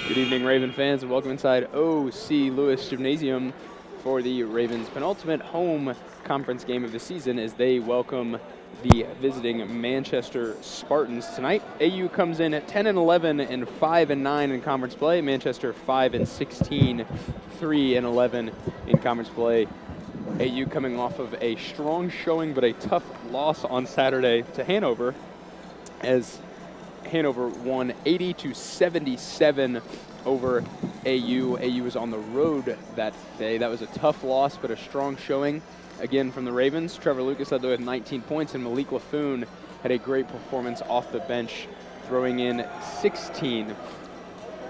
Good evening, Raven fans, and welcome inside O.C. Lewis Gymnasium for the Ravens' penultimate home conference game of the season as they welcome the visiting Manchester Spartans tonight. AU comes in at 10-11 and 5-9 in conference play. Manchester 5-16, 3-11 in conference play. AU coming off of a strong showing but a tough loss on Saturday to Hanover, as Hanover won 80-77 over AU. AU was on the road that day. That was a tough loss, but a strong showing again from the Ravens. Trevor Lucas led the way with 19 points, and Malik Laffoon had a great performance off the bench, throwing in 16.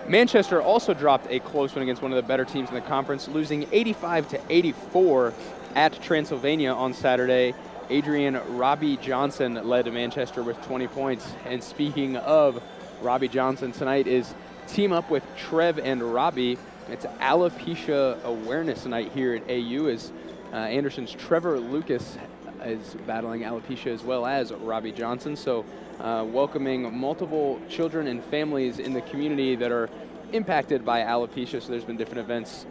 Manchester also dropped a close one against one of the better teams in the conference, losing 85-84 at Transylvania on Saturday. Adrian Robbie Johnson led Manchester with 20 points. And speaking of Robbie Johnson, tonight is Team Up with Trev and Robbie. It's Alopecia Awareness Night here at AU, as Anderson's Trevor Lucas is battling alopecia as well as Robbie Johnson. So welcoming multiple children and families in the community that are impacted by alopecia. So there's been different events,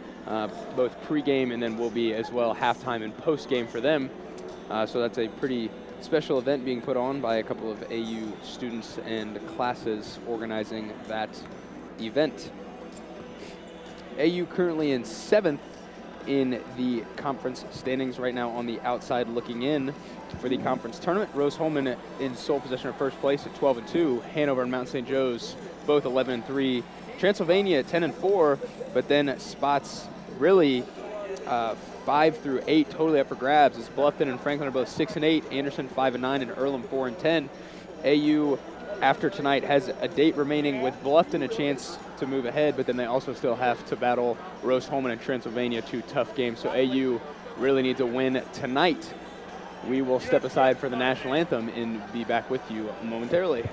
both pregame and then will be as well halftime and postgame for them. So that's a pretty special event being put on by a couple of AU students and classes organizing that event. AU currently in 7th in the conference standings right now, on the outside looking in for the conference tournament. Rose-Hulman in sole possession of first place at 12-2. Hanover and Mount St. Joe's both 11-3. Transylvania at 10-4, but then spots really 5 through 8 totally up for grabs, as Bluffton and Franklin are both 6-8, Anderson 5-9, and Earlham 4-10. AU, after tonight, has a date remaining with Bluffton a chance to move ahead, but then they also still have to battle Rose-Hulman and Transylvania, 2 tough games. So AU really needs a win tonight. We will step aside for the national anthem and be back with you momentarily.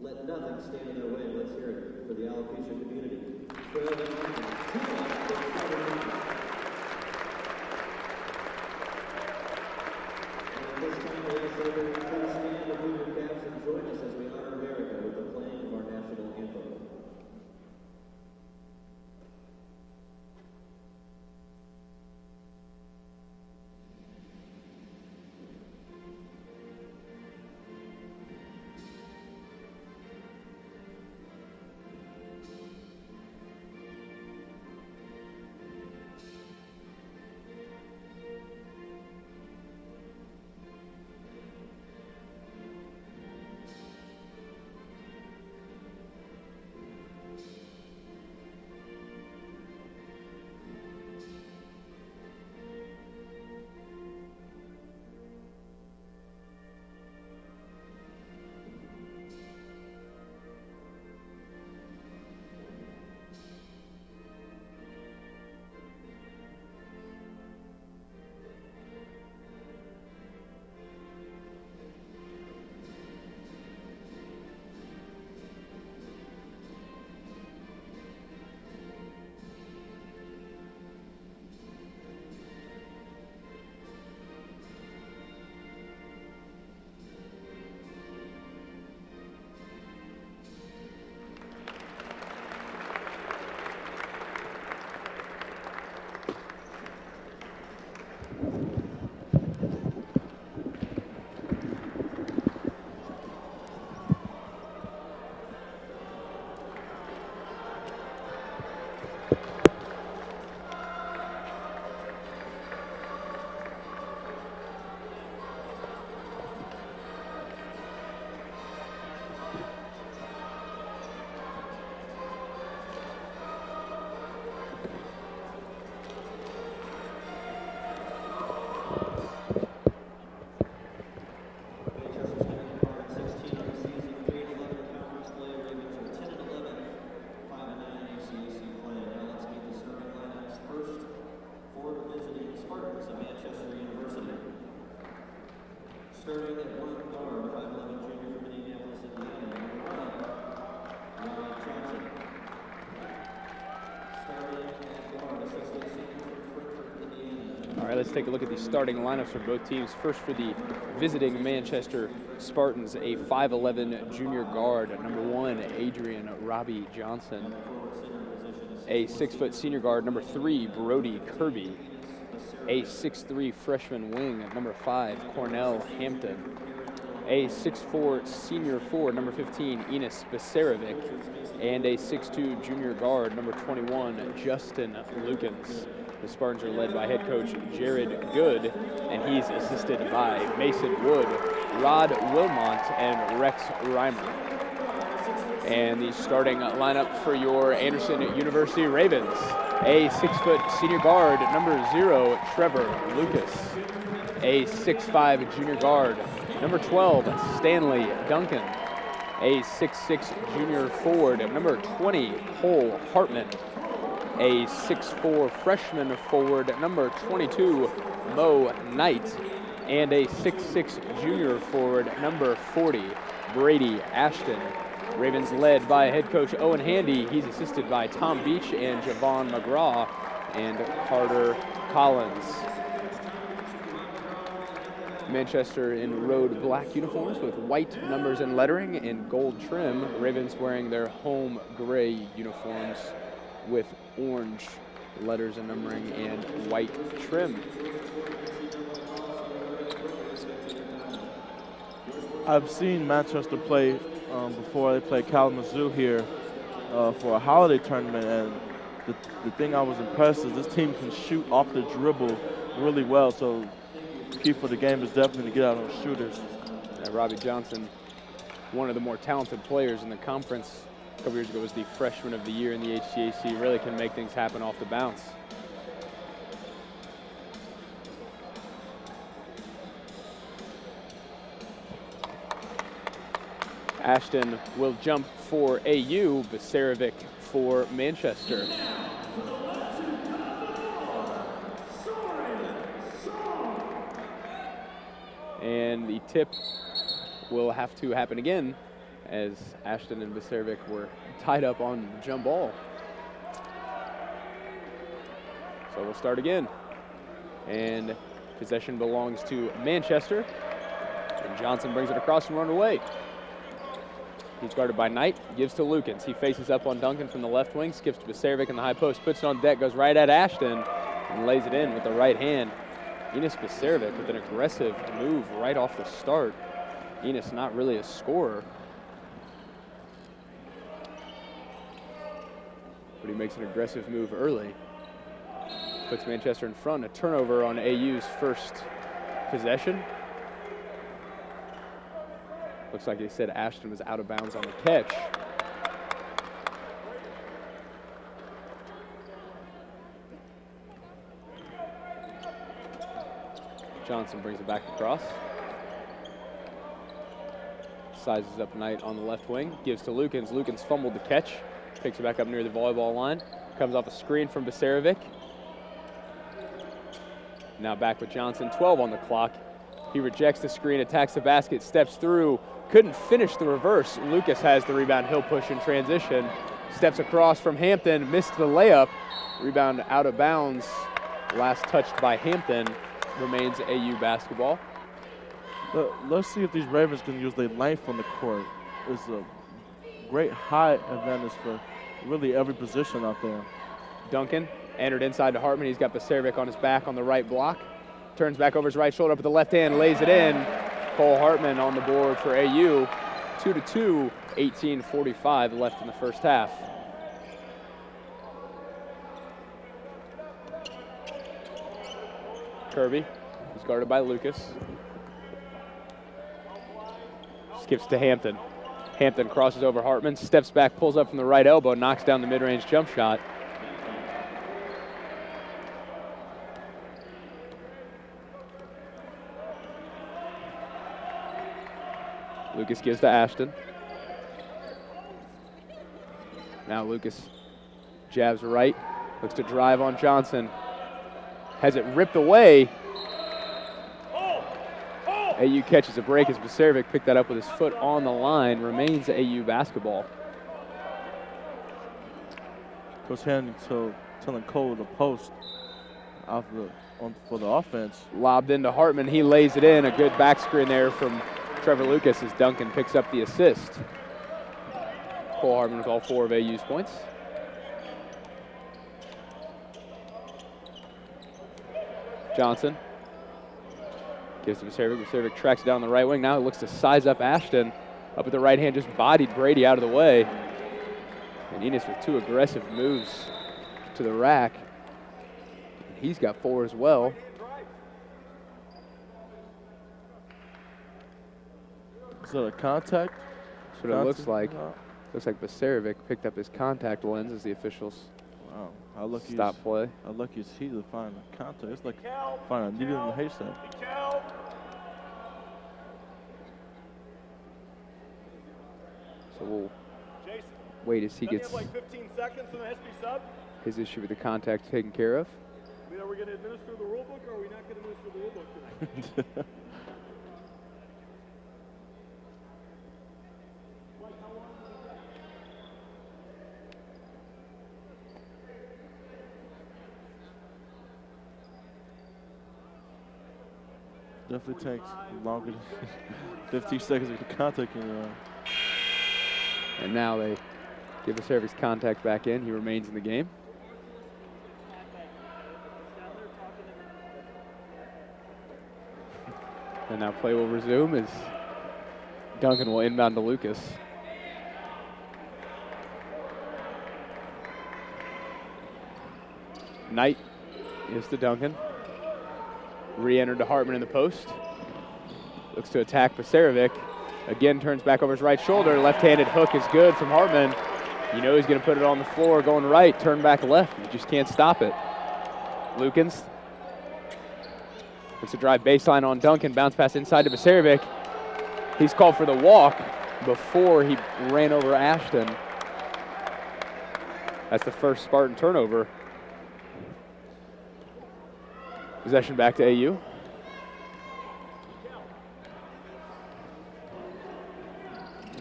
Let nothing stand in their way. Let's hear it for the alopecia community. And this time we ask everyone to please stand and move your caps and join us as we honor America with the playing of our national anthem. let's take a look at the starting lineups for both teams. First, for the visiting Manchester Spartans, a 5'11 junior guard, number 1, Adrian Robbie Johnson. A 6-foot senior guard, number 3, Brody Kirby. A 6'3 freshman wing, number 5, Cornell Hampton. A 6'4 senior forward, number 15, Enos Besarovic. And a 6'2 junior guard, number 21, Justin Lukens. The Spartans are led by head coach Jared Good, and he's assisted by Mason Wood, Rod Wilmont, and Rex Reimer. And the starting lineup for your Anderson University Ravens. A 6-foot senior guard, number 0, Trevor Lucas. A 6'5 junior guard, number 12, Stanley Duncan. A 6'6 junior forward, number 20, Cole Hartman. A 6'4 freshman forward, number 22, Mo Knight. And a 6'6 junior forward, number 40, Brady Ashton. Ravens led by head coach Owen Handy. He's assisted by Tom Beach and Javon McGraw and Carter Collins. Manchester in road black uniforms with white numbers and lettering and gold trim. Ravens wearing their home gray uniforms with orange letters and numbering and white trim. I've seen Manchester play before. They played Kalamazoo here for a holiday tournament, and the thing I was impressed is this team can shoot off the dribble really well, so the key for the game is definitely to get out on shooters. Robbie Johnson, one of the more talented players in the conference. A couple years ago was the freshman of the year in the HCAC. Really can make things happen off the bounce. Ashton will jump for AU, Besarovic for Manchester. And the tip will have to happen again as Ashton and Besarovic were tied up on the jump ball. So we'll start again. And possession belongs to Manchester. And Johnson brings it across and run away. He's guarded by Knight, gives to Lukens. He faces up on Duncan from the left wing, skips to Besarovic in the high post, puts it on deck, goes right at Ashton, and lays it in with the right hand. Enos Besarovic with an aggressive move right off the start. Enos not really a scorer, but he makes an aggressive move early. Puts Manchester in front, a turnover on AU's first possession. Looks like they said Ashton was out of bounds on the catch. Johnson brings it back across. Sizes up Knight on the left wing, gives to Lukens. Lukens fumbled the catch, picks it back up near the volleyball line. Comes off a screen from Besarovic. Now back with Johnson, 12 on the clock. He rejects the screen, attacks the basket, steps through. Couldn't finish the reverse. Lucas has the rebound. He'll push in transition. Steps across from Hampton, missed the layup. Rebound out of bounds. Last touched by Hampton. Remains AU basketball. Let's see if these Ravens can use their length on the court. It's a great height advantage for really every position out there. Duncan entered inside to Hartman. He's got Besarovic on his back on the right block. Turns back over his right shoulder up with the left hand, lays it in. Cole Hartman on the board for AU. 2-2, 18:45 left in the first half. Kirby is guarded by Lucas. Skips to Hampton. Hampton crosses over Hartman, steps back, pulls up from the right elbow, knocks down the mid-range jump shot. Lucas gives to Ashton. Now Lucas jabs right, looks to drive on Johnson. Has it ripped away. AU catches a break as Besarovic picked that up with his foot on the line. Remains AU basketball. Coach Handy telling Cole to post off the for the offense. Lobbed into Hartman. He lays it in. A good back screen there from Trevor Lucas as Duncan picks up the assist. Cole Hartman with all 4 of AU's points. Johnson gives to Vaserevic. Vaserevic tracks down the right wing. Now he looks to size up Ashton. Up at the right hand, just bodied Brady out of the way. And Enos with 2 aggressive moves to the rack. He's got 4 as well. Is that a contact? That's what it looks like. Looks like Vaserevic picked up his contact lens as the officials Wow, how lucky stop play. How lucky is he to find a contact? It's like finding a needle in a haystack. So we'll wait as he gets like 15 seconds from the SB sub. his issue with the contact taken care of. I mean, are we going to administer the rule book or are we not going to administer the rule book tonight? Definitely takes longer than 15 seconds to get the contact in. And now they give Vasarevic's contact back in. He remains in the game. And now play will resume as Duncan will inbound to Lucas. Knight is to Duncan. Re-entered to Hartman in the post. Looks to attack Vaserevic. Again, turns back over his right shoulder. Left-handed hook is good from Hartman. You know he's going to put it on the floor going right, turn back left. You just can't stop it. Lukens. It's a drive baseline on Duncan. Bounce pass inside to Vaserevic. He's called for the walk before he ran over Ashton. That's the first Spartan turnover. Possession back to AU.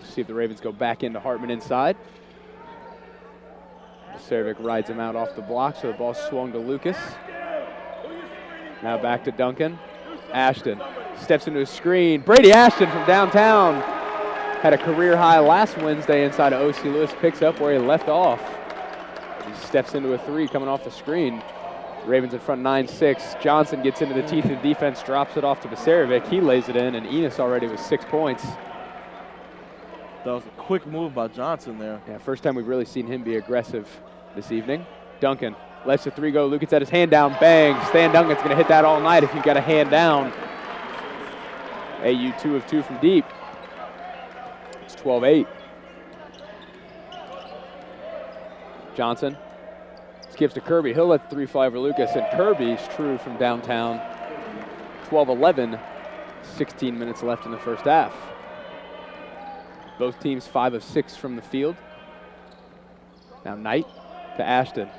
See if the Ravens go back into Hartman inside. Vaserevic rides him out off the block, so the ball swung to Lucas. Now back to Duncan. Ashton steps into a screen. Brady Ashton from downtown had a career high last Wednesday inside of O.C. Lewis. Picks up where he left off. He steps into a 3 coming off the screen. Ravens in front 9-6. Johnson gets into the teeth of the defense, drops it off to Vaserevic. He lays it in, and Enos already with 6 points. That was a quick move by Johnson there. Yeah, first time we've really seen him be aggressive this evening. Duncan lets the 3 go. Lucas at his hand down, bang. Stan Duncan's going to hit that all night if you've got a hand down. AU 2 of 2 from deep. It's 12-8. Johnson skips to Kirby. He'll let the 3 fly over Lucas, and Kirby's true from downtown. 12-11, 16 minutes left in the first half. Both teams 5 of 6 from the field. Now Knight to Ashton.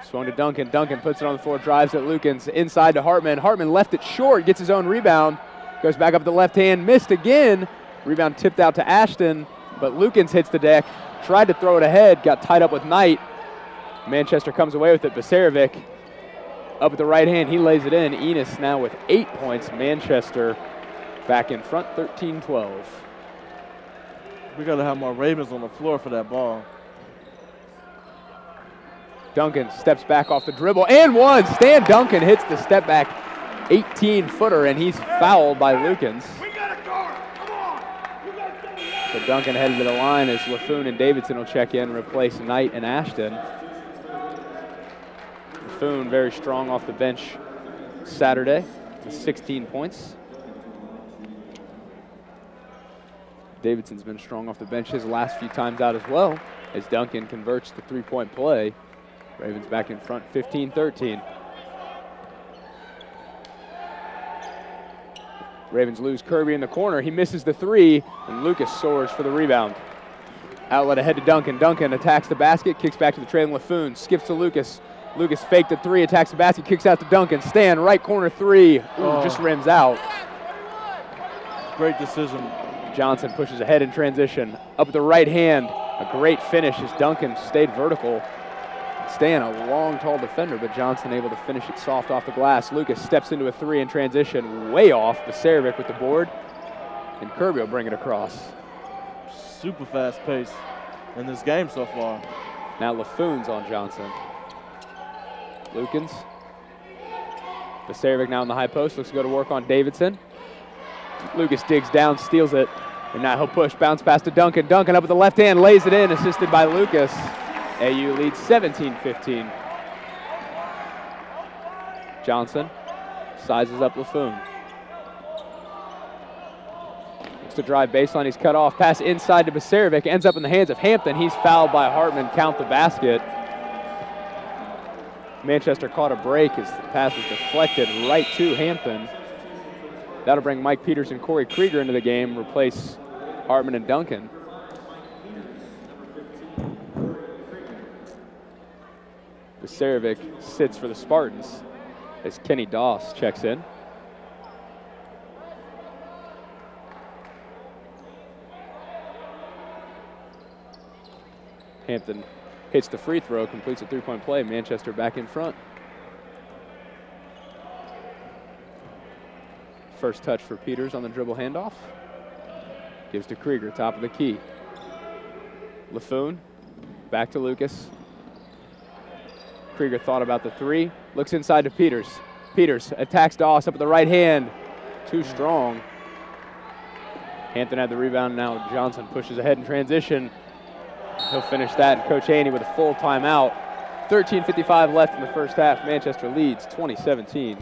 Swung to Duncan. Duncan puts it on the floor, drives at Lukens. Inside to Hartman. Hartman left it short, gets his own rebound. Goes back up the left hand, missed again. Rebound tipped out to Ashton, but Lukens hits the deck. Tried to throw it ahead, got tied up with Knight. Manchester comes away with it. Vaserevic up at the right hand, he lays it in. Enos now with 8 points. Manchester back in front, 13-12. We got to have more Ravens on the floor for that ball. Duncan steps back off the dribble and one. Stan Duncan hits the step back 18-footer, and he's fouled by Lukens. So Duncan headed to the line as LaFoon and Davidson will check in, replace Knight and Ashton. LaFoon very strong off the bench Saturday with 16 points. Davidson's been strong off the bench his last few times out as well as Duncan converts the 3-point play. Ravens back in front, 15-13. Ravens lose Kirby in the corner. He misses the 3, and Lucas soars for the rebound. Outlet ahead to Duncan. Duncan attacks the basket, kicks back to the trailing LaFoon, skips to Lucas. Lucas faked the 3, attacks the basket, kicks out to Duncan. Stan, right corner 3. Ooh, just rims out. Great decision. Johnson pushes ahead in transition. Up at the right hand, a great finish as Duncan stayed vertical. Stan, a long, tall defender, but Johnson able to finish it soft off the glass. Lucas steps into a 3 in transition, way off. Basarevic with the board, and Kirby will bring it across. Super fast pace in this game so far. Now LaFoon's on Johnson. Lukens. Basarevic now in the high post, looks to go to work on Davidson. Lucas digs down, steals it, and now he'll push, bounce pass to Duncan. Duncan up with the left hand, lays it in, assisted by Lucas. AU leads 17-15. Johnson sizes up LaFoon. Looks to drive baseline, he's cut off. Pass inside to Basarevic, ends up in the hands of Hampton. He's fouled by Hartman, count the basket. Manchester caught a break as the pass was deflected right to Hampton. That'll bring Mike Peters and Corey Krieger into the game, replace Hartman and Duncan. Basarevic sits for the Spartans as Kenny Doss checks in. Hampton hits the free throw, completes a three-point play. Manchester back in front. First touch for Peters on the dribble handoff. Gives to Krieger, top of the key. LaFoon, back to Lucas. Krieger thought about the 3, looks inside to Peters. Peters attacks Doss up with the right hand. Too strong. Hampton had the rebound, now Johnson pushes ahead in transition. He'll finish that, and Coach Haney with a full timeout. 13:55 left in the first half. Manchester leads 20-17.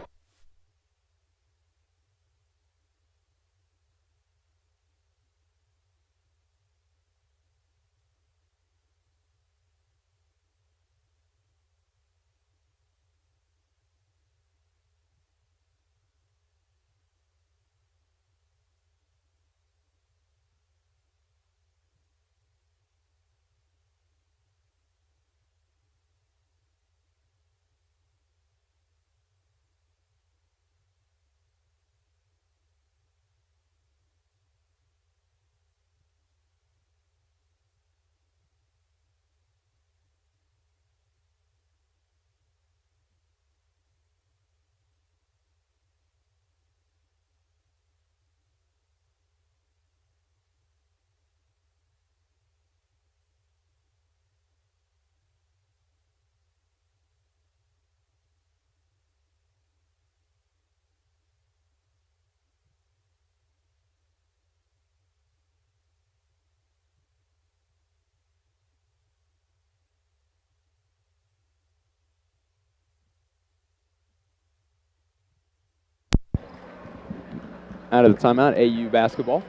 Out of the timeout, AU basketball.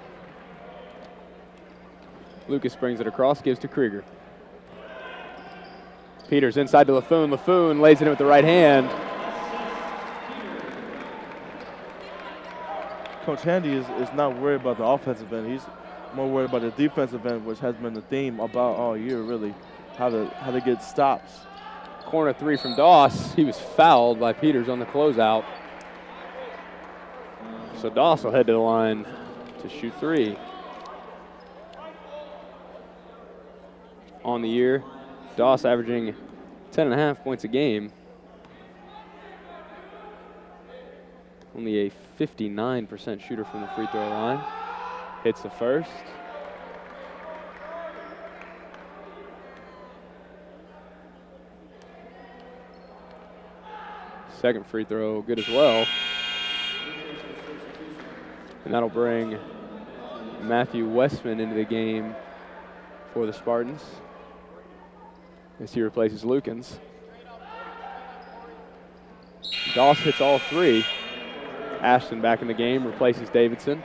Lucas brings it across, gives to Krieger. Peters inside to LaFoon. LaFoon lays it in with the right hand. Coach Handy is not worried about the offensive end. He's more worried about the defensive end, which has been the theme about all year, really, how to get stops. Corner 3 from Doss. He was fouled by Peters on the closeout. So Doss will head to the line to shoot 3. On the year, Doss averaging 10.5 points a game. Only a 59% shooter from the free throw line. Hits the first. Second free throw, good as well. And that'll bring Matthew Westman into the game for the Spartans as he replaces Lukens. Doss hits all 3. Ashton back in the game, replaces Davidson.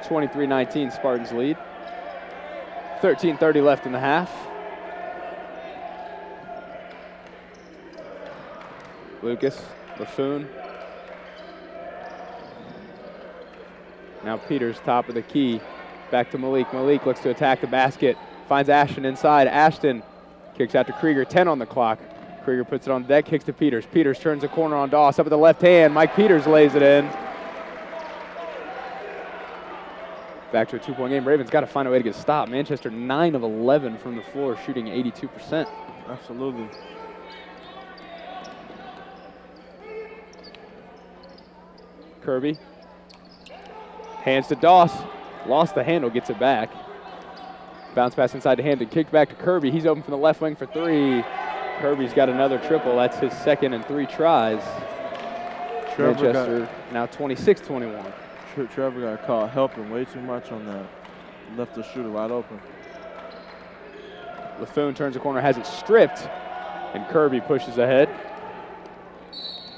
23-19 Spartans lead. 13:30 left in the half. Lucas, LaFoon. Now Peters, top of the key. Back to Malik. Malik looks to attack the basket. Finds Ashton inside. Ashton kicks out to Krieger. 10 on the clock. Krieger puts it on deck, kicks to Peters. Peters turns the corner on Doss. Up with the left hand. Mike Peters lays it in. back to a 2-point game. Ravens got to find a way to get stopped. Manchester 9 of 11 from the floor, shooting 82%. Absolutely. Kirby. Hands to Doss. Lost the handle, gets it back. Bounce pass inside to Hampton. Kick back to Kirby. He's open from the left wing for 3. Kirby's got another triple. That's his second in 3 tries. Manchester now 26-21. Trevor got caught helping way too much on that. Left the shooter wide open. Laffoon turns the corner, has it stripped, and Kirby pushes ahead.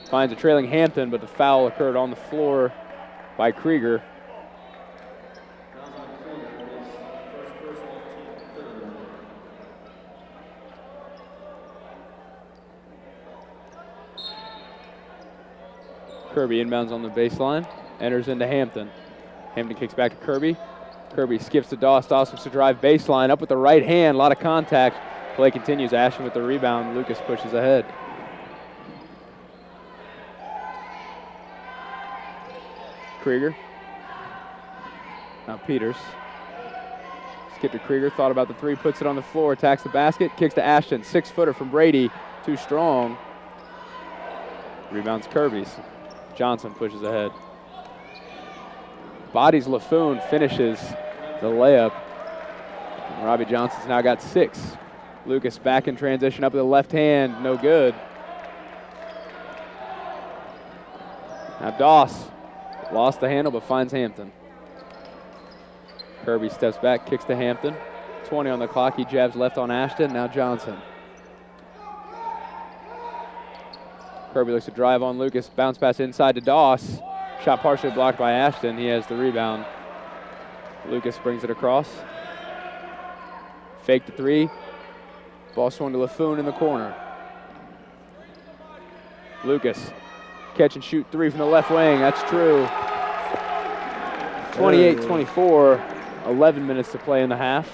Finds a trailing Hampton, but the foul occurred on the floor by Krieger. Kirby inbounds on the baseline, enters into Hampton. Hampton kicks back to Kirby. Kirby skips to Doss. Doss wants to drive baseline, up with the right hand, a lot of contact. Play continues. Ashton with the rebound. Lucas pushes ahead. Krieger. Now Peters. Skip to Krieger, thought about the 3, puts it on the floor, attacks the basket, kicks to Ashton. 6-footer from Brady, too strong. Rebounds Kirby's. Johnson pushes ahead. Bodies Laffoon, finishes the layup. And Robbie Johnson's now got 6. Lucas back in transition up with the left hand, no good. Now Doss lost the handle but finds Hampton. Kirby steps back, kicks to Hampton. 20 on the clock, he jabs left on Ashton, now Johnson. Kirby looks to drive on Lucas, bounce pass inside to Doss. Shot partially blocked by Ashton, he has the rebound. Lucas brings it across. Fake the 3. Ball swung to Laffoon in the corner. Lucas, catch and shoot 3 from the left wing, that's true. 28-24, 11 minutes to play in the half.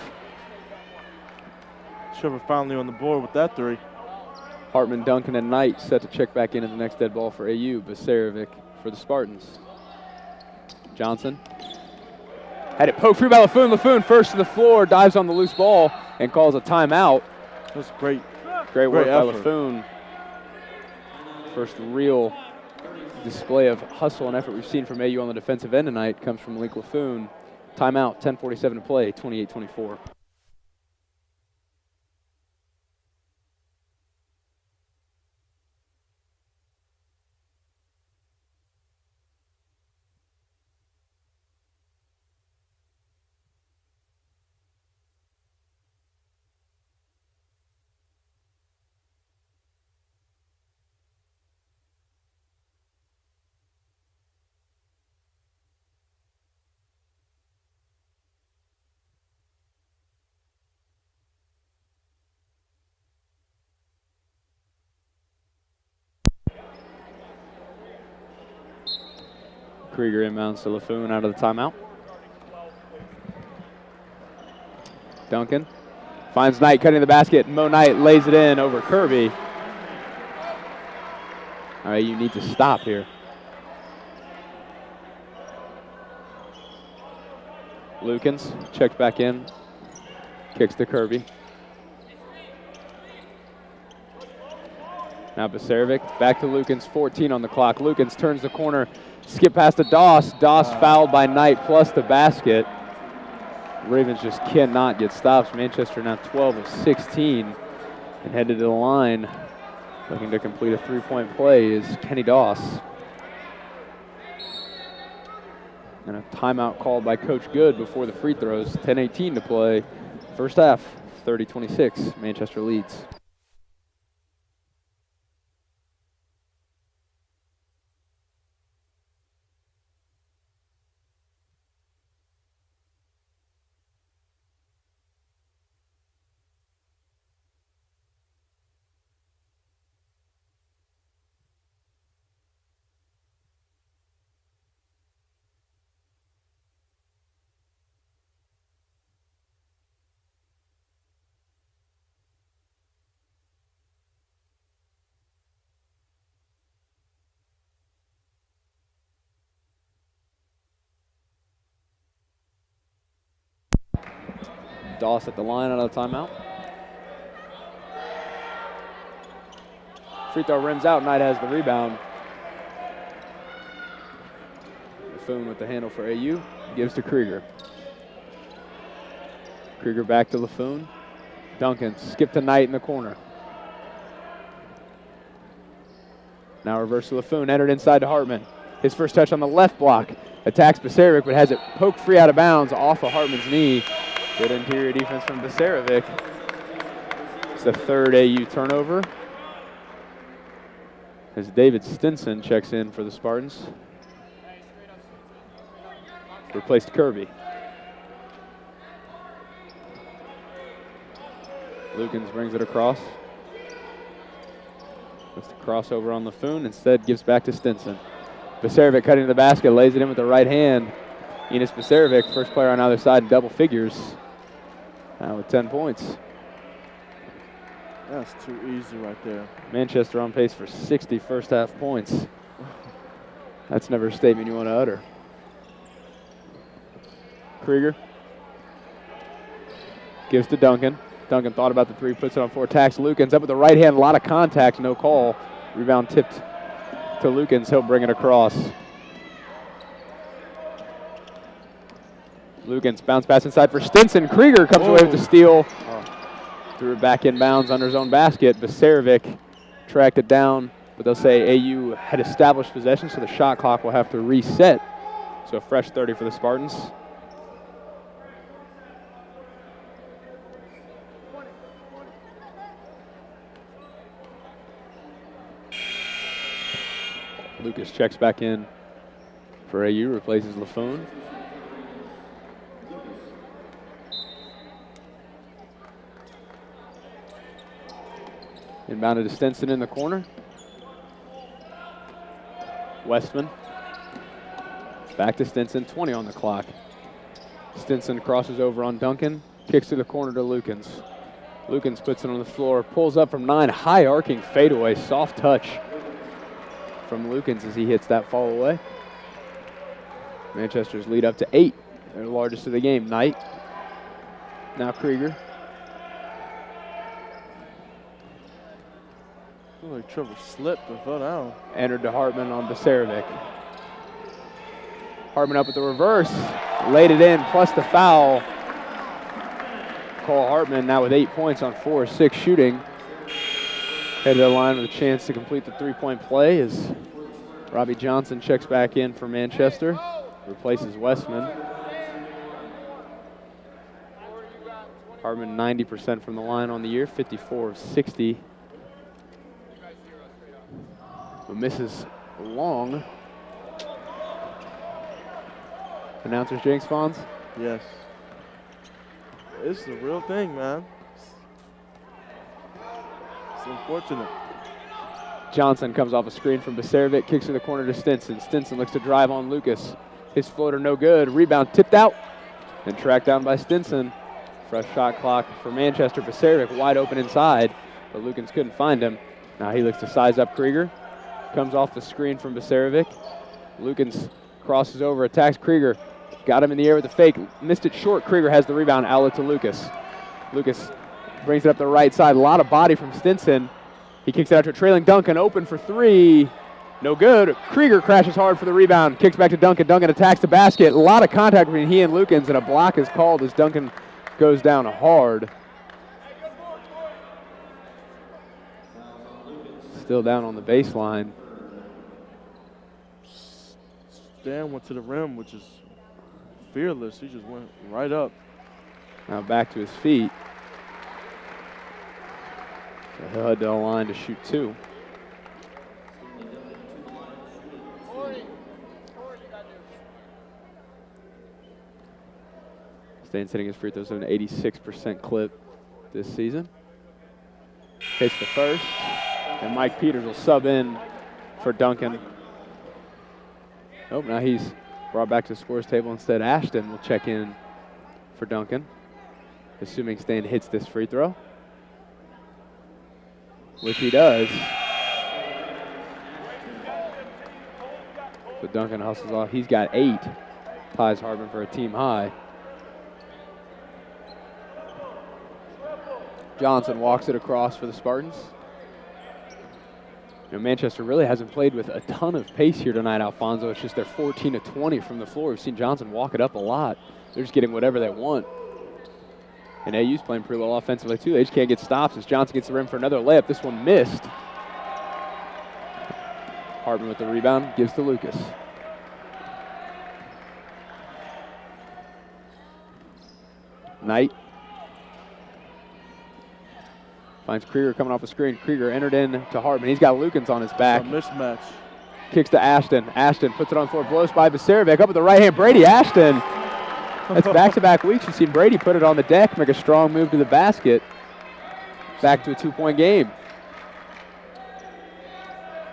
Trevor finally on the board with that 3. Hartman, Duncan, and Knight set to check back in the next dead ball for AU. Basarevic for the Spartans. Johnson had it poked free by Laffoon. Laffoon first to the floor, dives on the loose ball, and calls a timeout. That's great. Great work by effort. Laffoon. First real display of hustle and effort we've seen from AU on the defensive end tonight comes from Malik Laffoon. Timeout, 10:47 to play, 28-24. Krieger inbounds to Laffoon out of the timeout. Duncan finds Knight cutting the basket. Mo Knight lays it in over Kirby. All right, you need to stop here. Lukens checks back in, kicks to Kirby. Now Basarevic, back to Lukens, 14 on the clock. Lukens turns the corner, skip past to Doss. Doss fouled by Knight plus the basket. Ravens just cannot get stops. Manchester now 12 of 16 and headed to the line. Looking to complete a 3-point play is Kenny Doss. And a timeout called by Coach Good before the free throws. 10:18 to play. First half, 30-26. Manchester leads. Doss at the line out of the timeout. Free throw rims out. Knight has the rebound. Laffoon with the handle for AU. Gives to Krieger. Krieger back to Laffoon. Duncan skip to Knight in the corner. Now reverse to Laffoon. Entered inside to Hartman. His first touch on the left block. Attacks Basarevic, but has it poked free out of bounds off of Hartman's knee. Good interior defense from Basarevic. It's the third AU turnover. As David Stinson checks in for the Spartans. Replaced Kirby. Lukens brings it across. Puts the crossover on Laffoon. Instead gives back to Stinson. Basarevic cutting to the basket, lays it in with the right hand. Enes Basarevic, first player on either side in double figures. Now with 10 points. That's too easy right there. Manchester on pace for 60 first half points. That's never a statement you want to utter. Krieger gives to Duncan. Duncan thought about the three, puts it on floor, attacks Lukens. Up with the right hand, a lot of contact, no call. Rebound tipped to Lukens. He'll bring it across. Lukens bounce pass inside for Stinson. Krieger comes away with the steal. Threw it back inbounds under his own basket. Basarevic tracked it down, but they'll say AU had established possession, so the shot clock will have to reset. So a fresh 30 for the Spartans. Lucas checks back in for AU, replaces Laffoon. Inbounded to Stinson in the corner. Westman. Back to Stinson, 20 on the clock. Stinson crosses over on Duncan, kicks to the corner to Lukens. Lukens puts it on the floor, pulls up from 9, high arcing fadeaway, soft touch from Lukens as he hits that fall away. Manchester's lead up to 8, their largest of the game. Knight. Now Krieger. Looked like Trevor slipped and fell down. Entered to Hartman on Basarevic. Hartman up with the reverse. Laid it in, plus the foul. Cole Hartman now with 8 points on 4-6 shooting. Headed to the line with a chance to complete the three-point play as Robbie Johnson checks back in for Manchester. Replaces Westman. Hartman 90% from the line on the year, 54 of 60. But misses long. Announcers Jenks Fonz? Yes. It's the real thing, man. It's unfortunate. Johnson comes off a screen from Basarevic, kicks to the corner to Stinson. Stinson looks to drive on Lucas. His floater no good. Rebound tipped out and tracked down by Stinson. Fresh shot clock for Manchester. Basarevic wide open inside, but Lukens couldn't find him. Now he looks to size up Krieger. Comes off the screen from Basarevic. Lukens crosses over, attacks Krieger. Got him in the air with a fake. Missed it short. Krieger has the rebound. Outlet to Lucas. Lucas brings it up the right side. A lot of body from Stinson. He kicks it out to a trailing Duncan. Open for three. No good. Krieger crashes hard for the rebound. Kicks back to Duncan. Duncan attacks the basket. A lot of contact between he and Lukens, and a block is called as Duncan goes down hard. Still down on the baseline. Stan went to the rim, which is fearless. He just went right up. Now back to his feet. So he'll head to the line to shoot two. Stan's hitting his free throws at an 86% clip this season. Hits the first, and Mike Peters will sub in for Duncan. Oh, now he's brought back to the scores table instead. Ashton will check in for Duncan, assuming Stan hits this free throw, which he does. So Duncan hustles off. He's got 8. Ties Hartman for a team high. Johnson walks it across for the Spartans. You know, Manchester really hasn't played with a ton of pace here tonight, Alfonso. It's just they're 14 of 20 from the floor. We've seen Johnson walk it up a lot. They're just getting whatever they want. And AU's playing pretty well offensively, too. They just can't get stops as Johnson gets the rim for another layup. This one missed. Hartman with the rebound, gives to Lucas. Knight finds Krieger coming off the screen. Krieger entered in to Hartman. He's got Lukens on his back. A mismatch. Kicks to Ashton. Ashton puts it on the floor, blows by Basarevic. Up with the right hand, Brady Ashton. That's back-to-back weeks. You've seen Brady put it on the deck, make a strong move to the basket. Back to a 2-point game.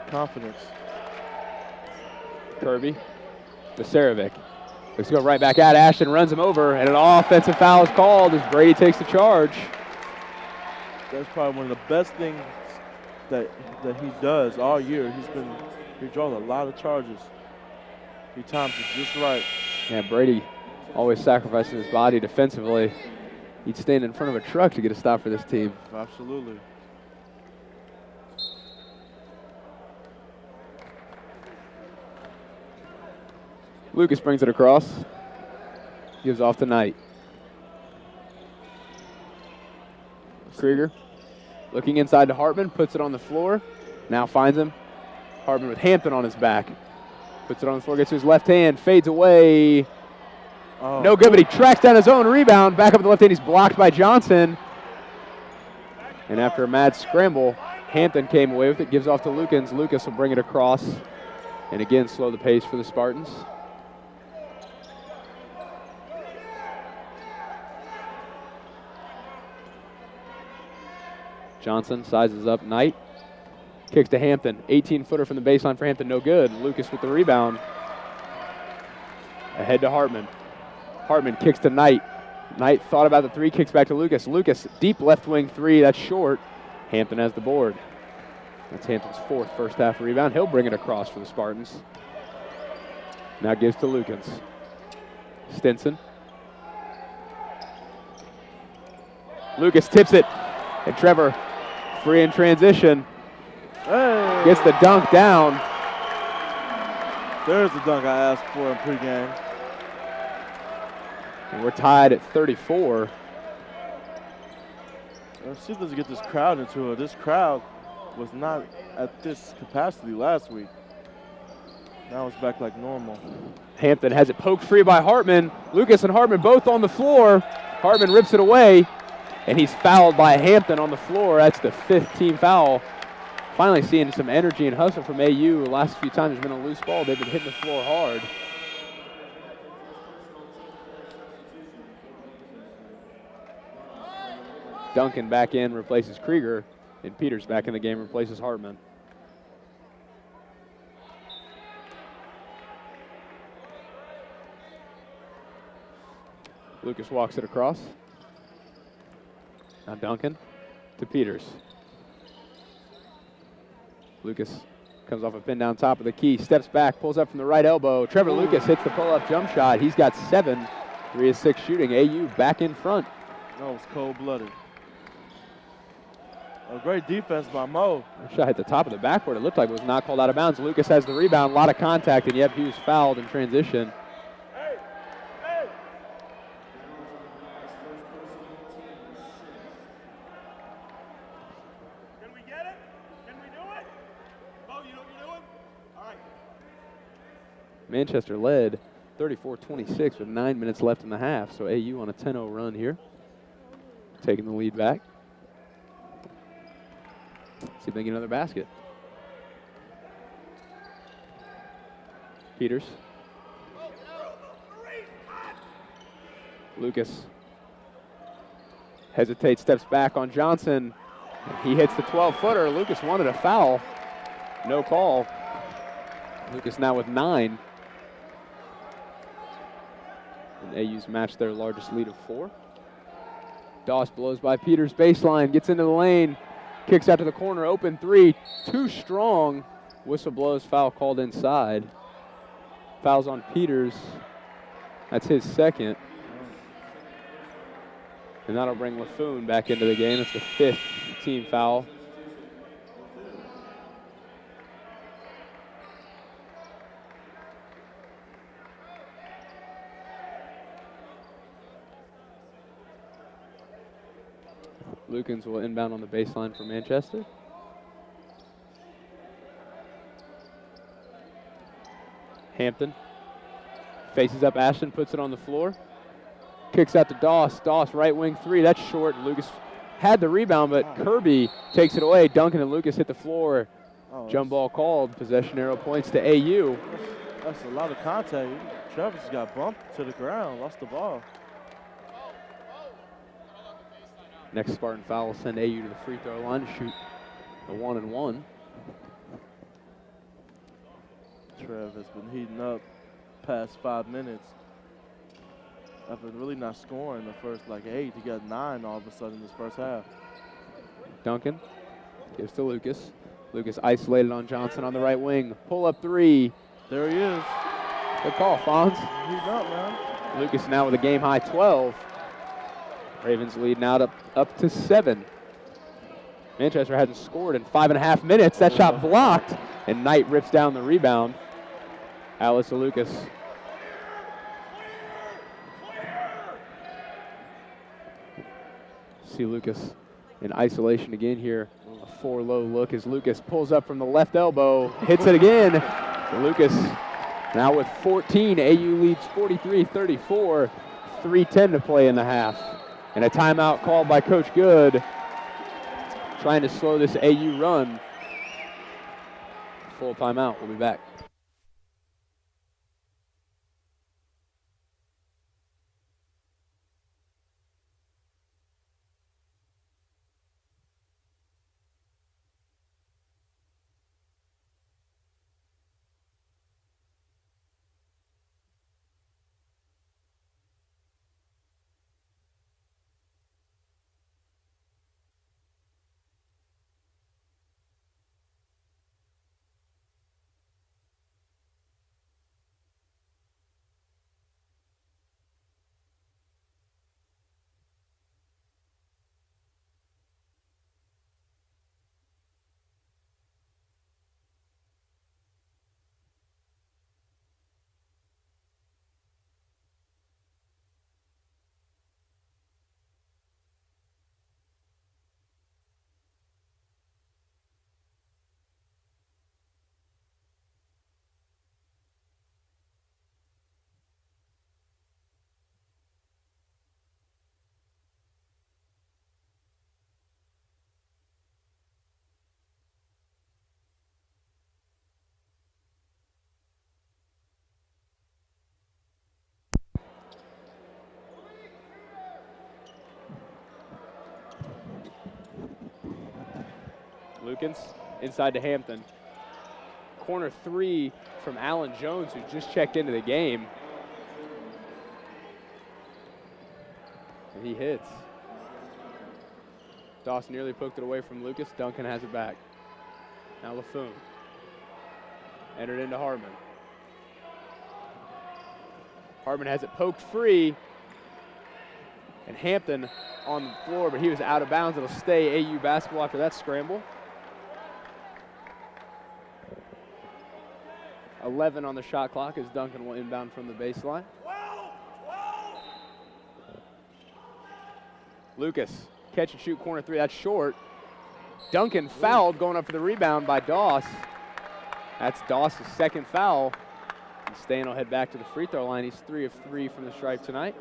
Confidence. Kirby, Basarevic. Let's go right back at Ashton, runs him over, and an offensive foul is called as Brady takes the charge. That's probably one of the best things that he does all year. He draws a lot of charges. He times it just right. Yeah, Brady always sacrificing his body defensively. He'd stand in front of a truck to get a stop for this team. Absolutely. Lucas brings it across. Gives off to Knight. Krieger looking inside to Hartman, puts it on the floor. Now finds him. Hartman with Hampton on his back. Puts it on the floor, gets to his left hand, fades away. Oh. No good, but he tracks down his own rebound. Back up with the left hand, he's blocked by Johnson. And after a mad scramble, Hampton came away with it, gives off to Lukens. Lucas will bring it across. And again, slow the pace for the Spartans. Johnson sizes up Knight. Kicks to Hampton. 18-footer from the baseline for Hampton, no good. Lucas with the rebound. Ahead to Hartman. Hartman kicks to Knight. Knight thought about the three, kicks back to Lucas. Lucas, deep left wing three, that's short. Hampton has the board. That's Hampton's fourth first half rebound. He'll bring it across for the Spartans. Now gives to Lukens. Stinson. Lucas tips it. And Trevor, free in transition. Hey. Gets the dunk down. There's the dunk I asked for in pregame. And we're tied at 34. Let's see if let's get this crowd into it. This crowd was not at this capacity last week. Now it's back like normal. Hampton has it poked free by Hartman. Lucas and Hartman both on the floor. Hartman rips it away, and he's fouled by Hampton on the floor. That's the fifth team foul. Finally seeing some energy and hustle from AU. The last few times there's been a loose ball. They've been hitting the floor hard. Duncan back in, replaces Krieger, and Peters back in the game, replaces Hartman. Lucas walks it across. Now Duncan to Peters. Lucas comes off a pin down top of the key, steps back, pulls up from the right elbow. Trevor Lucas hits the pull-up jump shot. He's got 7, 3 of 6 shooting. AU back in front. That was cold-blooded. A great defense by Mo. Shot hit the top of the backboard. It looked like it was not called out of bounds. Lucas has the rebound, a lot of contact, and yep, he was fouled in transition. Can we get it? Can we do it? Mo, you know what you're doing? All right. Manchester led 34-26 with 9 minutes left in the half, so AU on a 10-0 run here, taking the lead back. See if they get another basket. Peters. Lucas hesitates, steps back on Johnson. He hits the 12-footer. Lucas wanted a foul. No call. Lucas now with 9. And AU's matched their largest lead of 4. Doss blows by Peters, baseline, gets into the lane. Kicks out to the corner, open 3, too strong. Whistle blows, foul called inside. Fouls on Peters. That's his second. And that'll bring Laffoon back into the game. It's the 5th team foul. Lukens will inbound on the baseline for Manchester. Hampton faces up Ashton, puts it on the floor. Kicks out to Doss. Doss, right wing three. That's short. Lucas had the rebound, but Kirby takes it away. Duncan and Lucas hit the floor. Jump ball called. Possession arrow points to AU. That's a lot of contact. Travis got bumped to the ground, lost the ball. Next Spartan foul will send AU to the free throw line to shoot the 1-and-1. Trev has been heating up past 5 minutes. After really not scoring the first 8, he got 9 all of a sudden this first half. Duncan gives to Lucas. Lucas isolated on Johnson on the right wing. Pull up three. There he is. Good call, Fonz. Heating up, man. Lucas now with a game high 12. Ravens lead now up to 7. Manchester hasn't scored in 5.5 minutes. That shot blocked, and Knight rips down the rebound. Alice to Lucas. See Lucas in isolation again here. A 4-low look as Lucas pulls up from the left elbow, hits it again. Lucas now with 14. AU leads 43-34. 3:10 to play in the half. And a timeout called by Coach Good, trying to slow this AU run. Full timeout. We'll be back. Lukens inside to Hampton. Corner three from Alan Jones, who just checked into the game. And he hits. Dawson nearly poked it away from Lucas. Duncan has it back. Now Laffoon. Entered into Hartman. Hartman has it poked free. And Hampton on the floor, but he was out of bounds. It'll stay AU basketball after that scramble. 11 on the shot clock as Duncan will inbound from the baseline. Lucas, catch and shoot corner three, that's short. Duncan fouled going up for the rebound by Doss. That's Doss's second foul. And Stain will head back to the free throw line. He's 3 of 3 from the stripe tonight.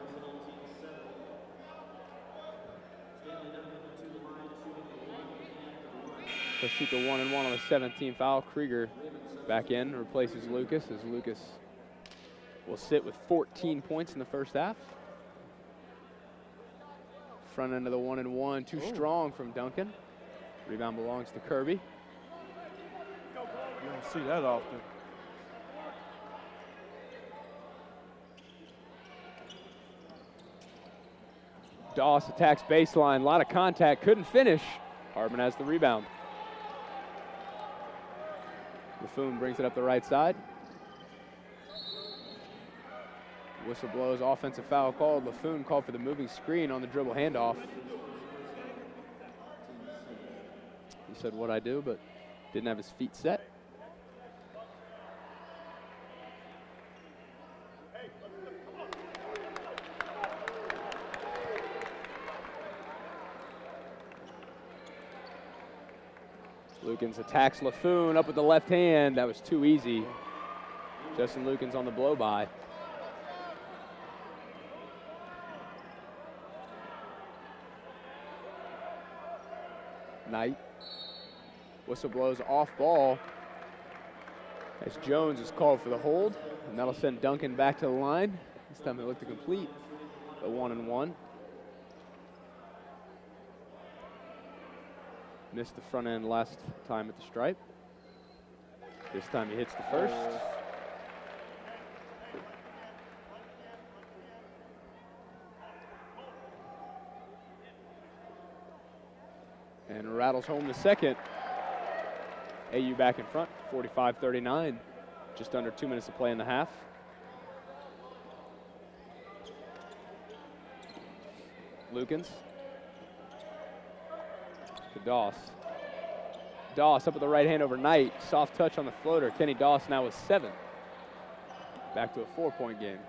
He'll shoot the 1-and-1 on the 17th foul. Krieger back in, replaces Lucas, as Lucas will sit with 14 points in the first half. Front end of the 1-and-1, too strong from Duncan. Rebound belongs to Kirby. You don't see that often. Doss attacks baseline, a lot of contact, couldn't finish. Hartman has the rebound. Laffoon brings it up the right side. Whistle blows, offensive foul called. Laffoon called for the moving screen on the dribble handoff. He said, "What I do," but didn't have his feet set. Lukens attacks Laffoon up with the left hand. That was too easy. Justin Lukens on the blow-by. Knight. Whistle blows off ball as Jones is called for the hold, and that'll send Duncan back to the line. This time it looked to complete the 1-and-1. Missed the front end last time at the stripe. This time he hits the first. And rattles home the second. AU back in front, 45-39. Just under 2 minutes to play in the half. Lukens. To Doss. Doss up with the right hand over Knight. Soft touch on the floater. Kenny Doss now with 7. Back to a 4-point game.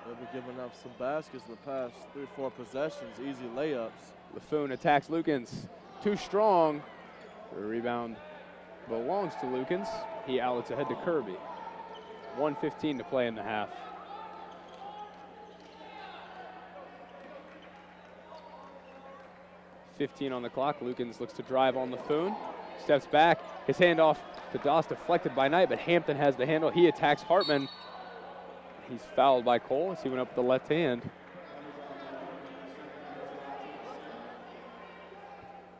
They've been giving up some baskets in the past 3-4 possessions, easy layups. Laffoon attacks Lukens. Too strong. The rebound belongs to Lukens. He outlets ahead to Kirby. 1:15 to play in the half. .15 on the clock. Lukens looks to drive on Laffoon. Steps back. His handoff to Doss deflected by Knight, but Hampton has the handle. He attacks Hartman. He's fouled by Cole as he went up with the left hand.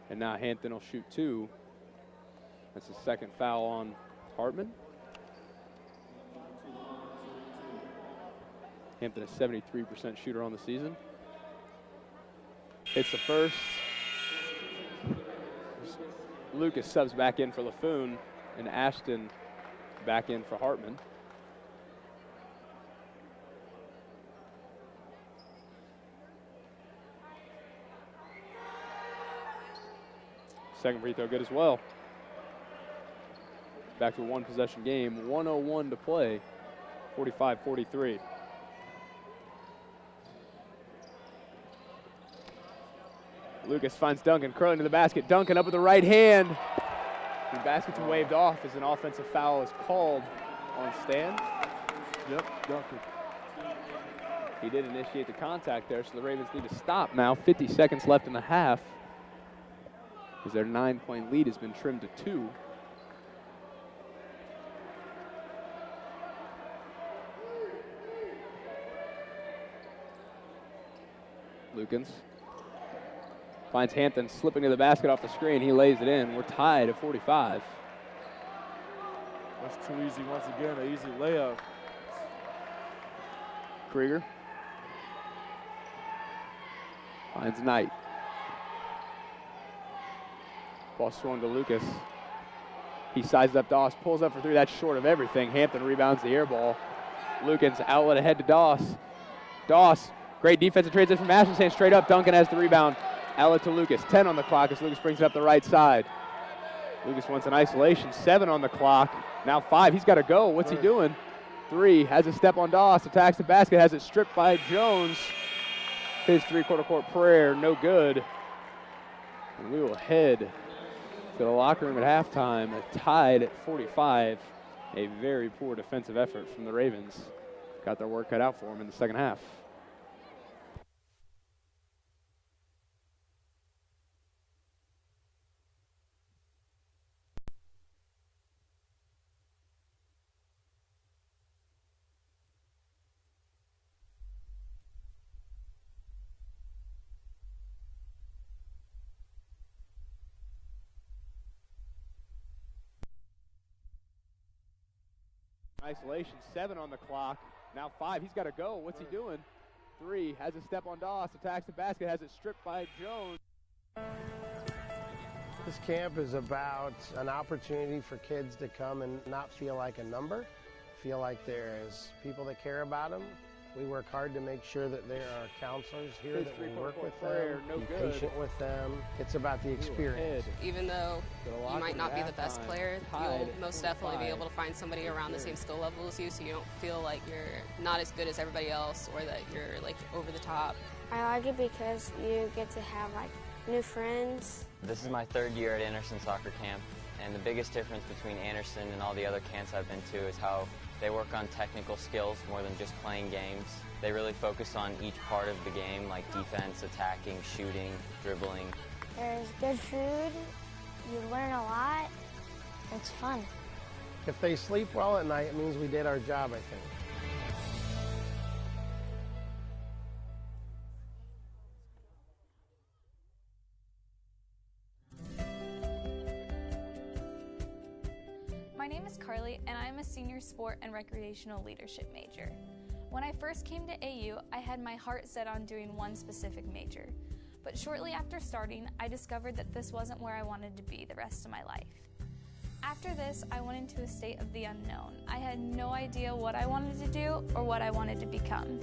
And now Hampton will shoot 2. That's the second foul on Hartman. Hampton is 73% shooter on the season. Hits the first. Lucas subs back in for Laffoon, and Ashton back in for Hartman. Second free throw good as well. Back to a 1-possession game, 1:01 to play, 45-43. Lucas finds Duncan curling to the basket. Duncan up with the right hand. The basket's waved off as an offensive foul is called on Stan. Yep, Duncan. He did initiate the contact there, so the Ravens need to stop now. 50 seconds left in the half, as their 9-point lead has been trimmed to 2. Lukens finds Hampton slipping to the basket off the screen. He lays it in. We're tied at 45. That's too easy once again, an easy layup. Krieger finds Knight. Ball swung to Lucas. He sizes up Doss, pulls up for 3. That's short of everything. Hampton rebounds the air ball. Lukens outlet ahead to Doss. Doss, great defensive transition from Ashton, straight up. Duncan has the rebound. Outlet to Lucas. 10 on the clock as Lucas brings it up the right side. Lucas wants an isolation. 7 on the clock. Now 5. He's got to go. What's he doing? 3. Has a step on Doss. Attacks the basket. Has it stripped by Jones. His 3-quarter court prayer. No good. And we will head to the locker room at halftime. Tied at 45. A very poor defensive effort from the Ravens. Got their work cut out for them in the second half. Isolation, 7 on the clock. Now 5, he's got to go. What's he doing? 3, has a step on Doss, attacks the basket, has it stripped by Jones. This camp is about an opportunity for kids to come and not feel like a number, feel like there is people that care about them. We work hard to make sure that there are counselors here that will work with them, be patient with them. It's about the experience. Even though you might not be the best player, you'll most definitely be able to find somebody around the same skill level as you, so you don't feel like you're not as good as everybody else or that you're like over the top. I like it because you get to have like new friends. This is my 3rd year at Anderson Soccer Camp, and the biggest difference between Anderson and all the other camps I've been to is how they work on technical skills more than just playing games. They really focus on each part of the game, like defense, attacking, shooting, dribbling. There's good food, you learn a lot, it's fun. If they sleep well at night, it means we did our job, I think. My name is Carly, and I am a senior sport and recreational leadership major. When I first came to AU, I had my heart set on doing one specific major. But shortly after starting, I discovered that this wasn't where I wanted to be the rest of my life. After this, I went into a state of the unknown. I had no idea what I wanted to do or what I wanted to become.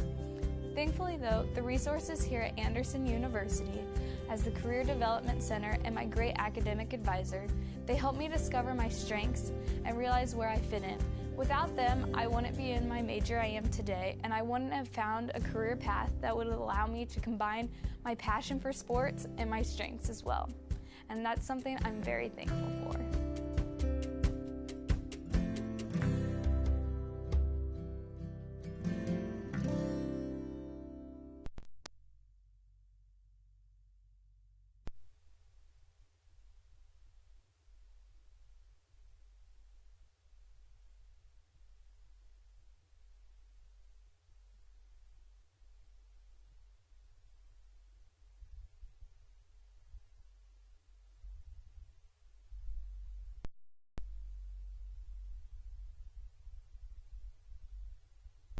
Thankfully though, the resources here at Anderson University, as the Career Development Center and my great academic advisor, they helped me discover my strengths and realize where I fit in. Without them, I wouldn't be in my major I am today, and I wouldn't have found a career path that would allow me to combine my passion for sports and my strengths as well. And that's something I'm very thankful for.